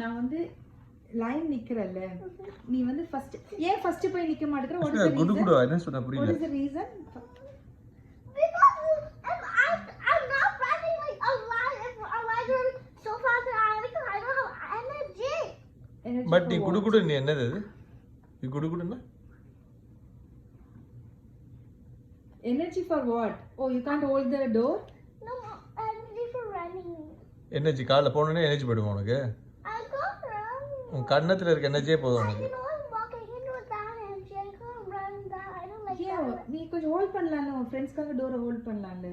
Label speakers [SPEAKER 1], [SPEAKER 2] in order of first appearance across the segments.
[SPEAKER 1] நான் வந்து லைன் நிக்கிறல்ல நீ வந்து ஃபர்ஸ்ட் ஏன் ஃபர்ஸ்ட் போய் நிக்க மாட்டேங்கற what is the
[SPEAKER 2] குடு
[SPEAKER 1] reason
[SPEAKER 2] குடு என்ன சொன்ன புரியல
[SPEAKER 1] what is the reason
[SPEAKER 3] Because I'm not running like a lion so fast because I don't have energy.
[SPEAKER 2] But நீ குடு குடு நீ என்னது அது நீ குடு குடுனா
[SPEAKER 1] energy for what oh you can't hold the door
[SPEAKER 3] No, energy for running.
[SPEAKER 2] Energy காலைல போனோனே எனர்ஜி போய்டும் உனக்கு
[SPEAKER 3] I can't run.
[SPEAKER 2] உன் கண்ணத்துல இருக்க எனர்ஜியே போதும் உனக்கு
[SPEAKER 3] You know, I'm walking into that energy. I can't run that. I don't like
[SPEAKER 1] yeah
[SPEAKER 3] that.
[SPEAKER 1] நீ கொஞ்சம் ஹோல்ட் பண்ணலாம்ல உன் ஃப்ரெண்ட்ஸ்க்காக டோரை ஹோல்ட் பண்ணலாம்ல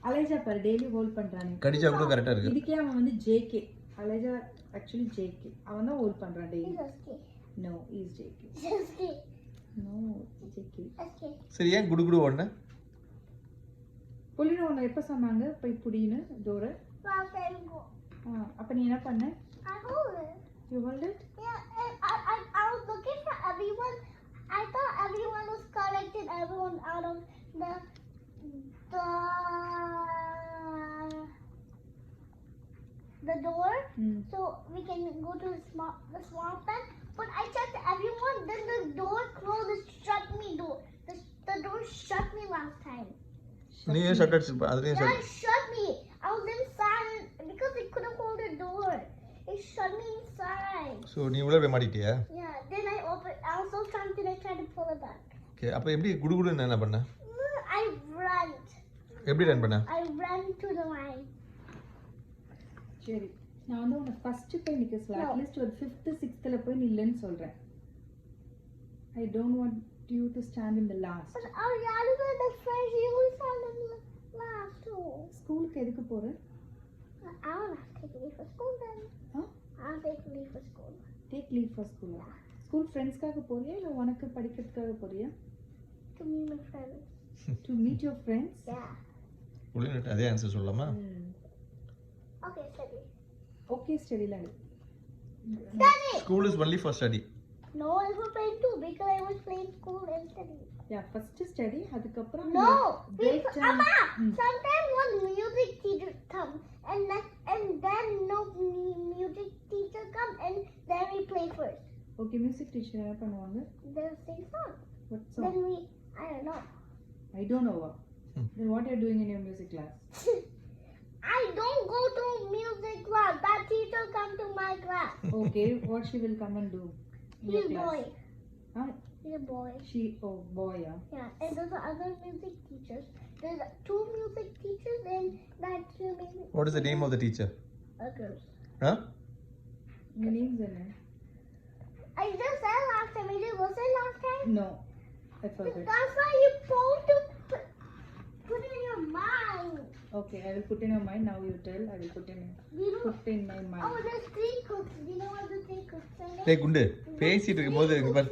[SPEAKER 1] அலைஜா பாரு டெய்லி ஹோல்ட் பண்றானே
[SPEAKER 2] கடிச்சா கூட கரெக்டா இருக்கு
[SPEAKER 1] இதுக்கே அவன் வந்து ஜேகே அலைஜா ஆக்சுவலி ஜேகே அவன் தான் ஹோல்ட் பண்றான் daily
[SPEAKER 3] He's okay.
[SPEAKER 1] No is JK
[SPEAKER 3] He's okay.
[SPEAKER 1] No JK
[SPEAKER 3] Okay.
[SPEAKER 2] சரி ஏன் குடு குடு ஓடுன
[SPEAKER 1] புள்ளின உன்னை எப்ப சொன்னாங்க போய் புடின்னு டோரை
[SPEAKER 3] Last time go.
[SPEAKER 1] அப்ப நீ என்ன பண்ண
[SPEAKER 3] I hold it.
[SPEAKER 1] You hold it
[SPEAKER 3] Yeah, and I was looking for everyone. I thought everyone was collected, everyone out of the door, so we can go to the swamp then. But I checked everyone, then the door closed. It shut me door. The door shut me last time.
[SPEAKER 2] நீ ஏன் shut அடிச்சு அதுலயே
[SPEAKER 3] Yeah,
[SPEAKER 2] shut
[SPEAKER 3] it shut me. I was inside because they couldn't hold the door. It shut me inside.
[SPEAKER 2] So நீ உள்ள போய் மாட்டிட்டியா
[SPEAKER 3] Yeah, then I opened. I was so tempted. I tried to pull it back.
[SPEAKER 2] Okay அப்ப எப்படி குடு குடுன்னு என்ன பண்ண
[SPEAKER 3] I ran.
[SPEAKER 2] எப்படி ரன் பண்ண
[SPEAKER 3] I ran to the line.
[SPEAKER 1] சரி நான் வந்து உன்னை ஃபர்ஸ்ட் போய் நிக்க சொல்ல அட்லீஸ்ட் ஒரு 5th 6thல போய் நில்லுன்னு சொல்றேன் I don't want you to stand in the last
[SPEAKER 3] But our dad is the first. You always stand in the last too.
[SPEAKER 1] ஸ்கூலுக்கு எதுக்கு போற
[SPEAKER 3] I don't have to take leave for school then.
[SPEAKER 1] Huh?
[SPEAKER 3] I'll take leave for school.
[SPEAKER 1] Take leave for school school ஃப்ரெண்ட்ஸ்க்காக போறியா இல்ல உனக்கு படிக்கிறதுக்காக போறியா
[SPEAKER 3] To meet my friends.
[SPEAKER 1] To meet your friends
[SPEAKER 3] Yeah.
[SPEAKER 2] உள்ள அதே ஆன்சர் சொல்லலாமா
[SPEAKER 3] Okay, study.
[SPEAKER 1] ஓகே ஸ்டடில
[SPEAKER 3] Study!
[SPEAKER 2] School is only for study
[SPEAKER 3] No, I was playing too because I was playing school and study.
[SPEAKER 1] Yeah first study அதுக்கு அப்புறம்
[SPEAKER 3] No,
[SPEAKER 1] break time
[SPEAKER 3] Amma. Sometimes one music teacher comes and then no music teacher comes and then we play first.
[SPEAKER 1] Okay music teacher என்ன பண்ணுவாங்க
[SPEAKER 3] They'll sing song.
[SPEAKER 1] what
[SPEAKER 3] Then
[SPEAKER 1] song
[SPEAKER 3] I don't know.
[SPEAKER 1] I don't know then what are you doing in your music class
[SPEAKER 3] I don't go to music class. That teacher come to my class.
[SPEAKER 1] okay what she will come and do in your
[SPEAKER 3] He's a
[SPEAKER 1] class?
[SPEAKER 3] boy.
[SPEAKER 1] Huh?
[SPEAKER 3] He's a boy.
[SPEAKER 1] She oh boy yeah
[SPEAKER 3] Yeah, and there's other music teachers. There's 2 music teachers and that 2 music
[SPEAKER 2] what is the name of the teacher
[SPEAKER 3] girls.
[SPEAKER 1] your name's என்ன
[SPEAKER 3] I just said last time. You didn't listen last time?
[SPEAKER 1] no I forgot
[SPEAKER 3] That's why you're supposed to put it in your mind.
[SPEAKER 1] okay I will put in your mind now you tell I will put in my mind
[SPEAKER 3] Oh, there's 3 cooks. Do you know what the 3 cooks are?
[SPEAKER 2] டேய் குண்டு பேசிட்டு இருக்கும்போது இங்க பாரு